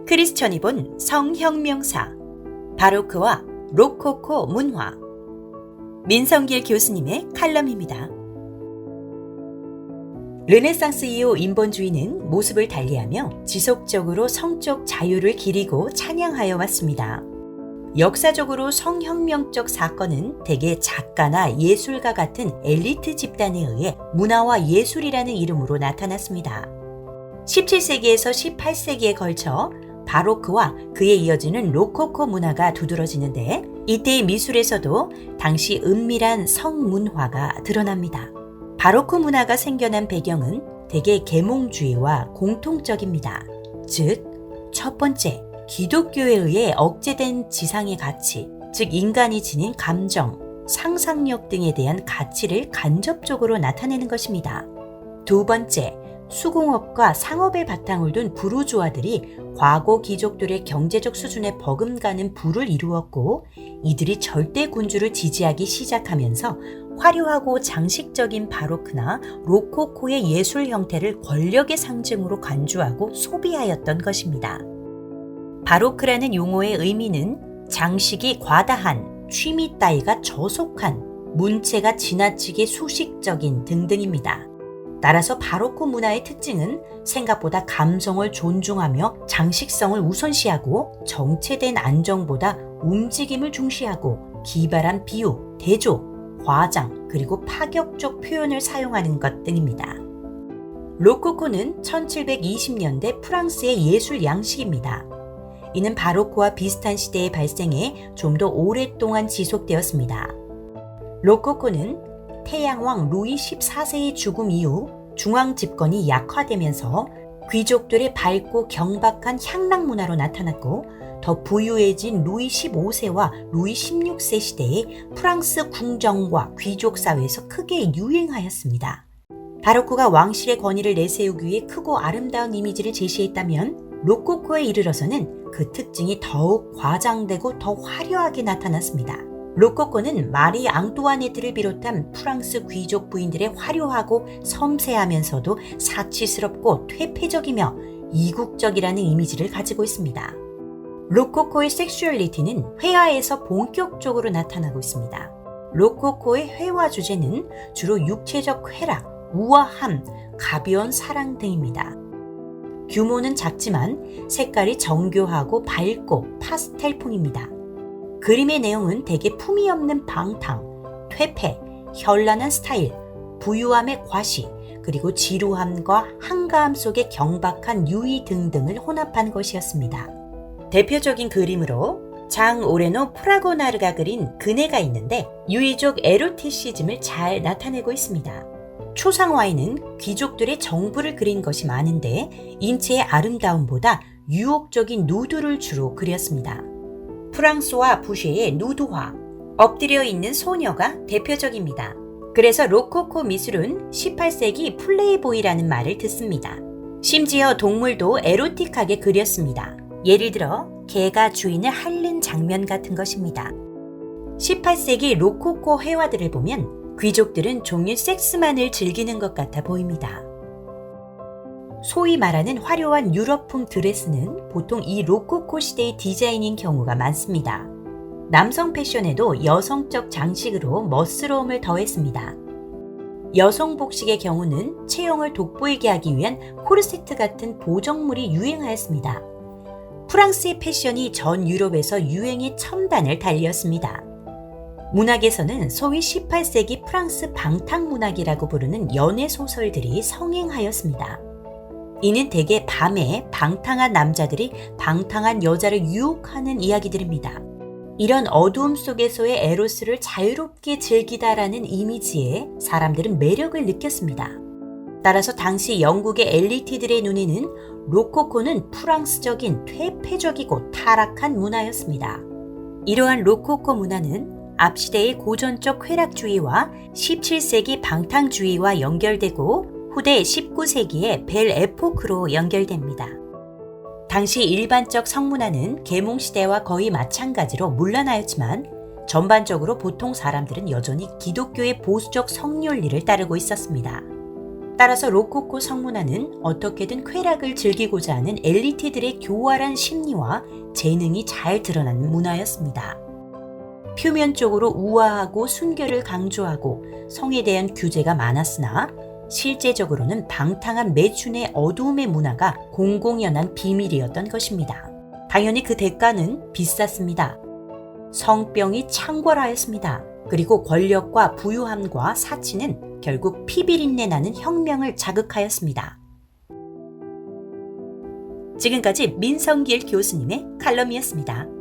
크리스천이 본 성혁명사, 바로크와 로코코 문화. 민성길 교수님의 칼럼입니다. 르네상스 이후 인본주의는 모습을 달리하며 지속적으로 성적 자유를 기리고 찬양하여 왔습니다. 역사적으로 성혁명적 사건은 대개 작가나 예술가 같은 엘리트 집단에 의해 문화와 예술이라는 이름으로 나타났습니다. 17세기에서 18세기에 걸쳐 바로크와 그에 이어지는 로코코 문화가 두드러지는데, 이때의 미술에서도 당시 은밀한 성문화가 드러납니다. 바로크 문화가 생겨난 배경은 대개 계몽주의와 공통적입니다. 즉, 첫 번째, 기독교에 의해 억제된 지상의 가치, 즉 인간이 지닌 감정, 상상력 등에 대한 가치를 간접적으로 나타내는 것입니다. 두 번째, 수공업과 상업의 바탕을 둔 부르주아들이 과거 귀족들의 경제적 수준에 버금가는 부를 이루었고, 이들이 절대 군주를 지지하기 시작하면서 화려하고 장식적인 바로크나 로코코의 예술 형태를 권력의 상징으로 간주하고 소비하였던 것입니다. 바로크라는 용어의 의미는 장식이 과다한, 취미 따위가 저속한, 문체가 지나치게 수식적인 등등입니다. 따라서 바로크 문화의 특징은 생각보다 감성을 존중하며 장식성을 우선시하고, 정체된 안정보다 움직임을 중시하고 기발한 비유, 대조, 과장, 그리고 파격적 표현을 사용하는 것 등입니다. 로코코는 1720년대 프랑스의 예술 양식입니다. 이는 바로크와 비슷한 시대에 발생해 좀 더 오랫동안 지속되었습니다. 로코코는 태양왕 루이 14세의 죽음 이후 중앙 집권이 약화되면서 귀족들의 밝고 경박한 향락 문화로 나타났고, 더 부유해진 루이 15세와 루이 16세 시대에 프랑스 궁정과 귀족 사회에서 크게 유행하였습니다. 바로크가 왕실의 권위를 내세우기 위해 크고 아름다운 이미지를 제시했다면, 로코코에 이르러서는 그 특징이 더욱 과장되고 더 화려하게 나타났습니다. 로코코는 마리 앙뚜아네트를 비롯한 프랑스 귀족 부인들의 화려하고 섬세하면서도 사치스럽고 퇴폐적이며 이국적이라는 이미지를 가지고 있습니다. 로코코의 섹슈얼리티는 회화에서 본격적으로 나타나고 있습니다. 로코코의 회화 주제는 주로 육체적 쾌락, 우아함, 가벼운 사랑 등입니다. 규모는 작지만 색깔이 정교하고 밝고 파스텔풍입니다. 그림의 내용은 대개 품위 없는 방탕, 퇴폐, 현란한 스타일, 부유함의 과시, 그리고 지루함과 한가함 속의 경박한 유의 등등을 혼합한 것이었습니다. 대표적인 그림으로 장 오레노 프라고나르가 그린 그네가 있는데, 유의적 에로티시즘을 잘 나타내고 있습니다. 초상화에는 귀족들의 정부를 그린 것이 많은데, 인체의 아름다움보다 유혹적인 누드를 주로 그렸습니다. 프랑스와 부쉐의 누드화, 엎드려 있는 소녀가 대표적입니다. 그래서 로코코 미술은 18세기 플레이보이라는 말을 듣습니다. 심지어 동물도 에로틱하게 그렸습니다. 예를 들어 개가 주인을 핥는 장면 같은 것입니다. 18세기 로코코 회화들을 보면 귀족들은 종일 섹스만을 즐기는 것 같아 보입니다. 소위 말하는 화려한 유럽풍 드레스는 보통 이 로코코 시대의 디자인인 경우가 많습니다. 남성 패션에도 여성적 장식으로 멋스러움을 더했습니다. 여성 복식의 경우는 체형을 돋보이게 하기 위한 코르세트 같은 보정물이 유행하였습니다. 프랑스의 패션이 전 유럽에서 유행의 첨단을 달리었습니다. 문학에서는 소위 18세기 프랑스 방탕문학이라고 부르는 연애 소설들이 성행하였습니다. 이는 대개 밤에 방탕한 남자들이 방탕한 여자를 유혹하는 이야기들입니다. 이런 어두움 속에서의 에로스를 자유롭게 즐기다라는 이미지에 사람들은 매력을 느꼈습니다. 따라서 당시 영국의 엘리트들의 눈에는 로코코는 프랑스적인 퇴폐적이고 타락한 문화였습니다. 이러한 로코코 문화는 앞시대의 고전적 쾌락주의와 17세기 방탕주의와 연결되고, 후대 19세기의 벨 에포크로 연결됩니다. 당시 일반적 성문화는 계몽시대와 거의 마찬가지로 문란하였지만, 전반적으로 보통 사람들은 여전히 기독교의 보수적 성윤리를 따르고 있었습니다. 따라서 로코코 성문화는 어떻게든 쾌락을 즐기고자 하는 엘리트들의 교활한 심리와 재능이 잘 드러나는 문화였습니다. 표면적으로 우아하고 순결을 강조하고 성에 대한 규제가 많았으나 실제적으로는 방탕한 매춘의 어두움의 문화가 공공연한 비밀이었던 것입니다. 당연히 그 대가는 비쌌습니다. 성병이 창궐하였습니다. 그리고 권력과 부유함과 사치는 결국 피비린내 나는 혁명을 자극하였습니다. 지금까지 민성길 교수님의 칼럼이었습니다.